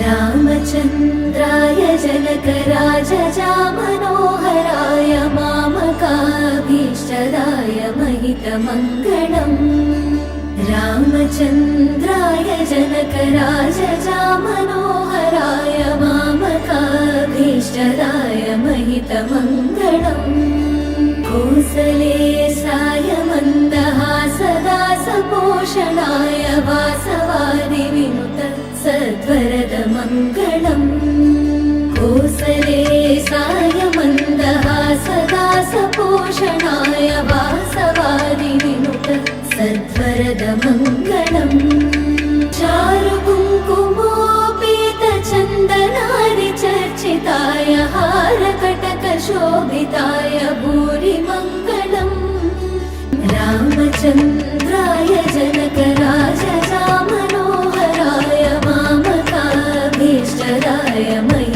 रामचन्द्राय जनकराजजामनोहराय मामकाभीष्टदाय महितमङ्गलम् रामचन्द्राय जनकराजजामनोहराय मामकाभीष्टदाय महितमङ्गलम् कोसलेशाय मन्दहासदासपोषणाय वासवादिविनुत सद्वरदमङ्गलम् कोसलेशाय मन्दहासदासपोषणाय वासवादिविनुत सद्वरदमङ्गलम् चारुकुङ्कुमोपेतचन्दनादिचर्चिताय हारकटकशोभिताय भूरिमङ्गलम् रामचन्द्राय जनकराजजामनोहराय मामकाभीष्टदाय मयि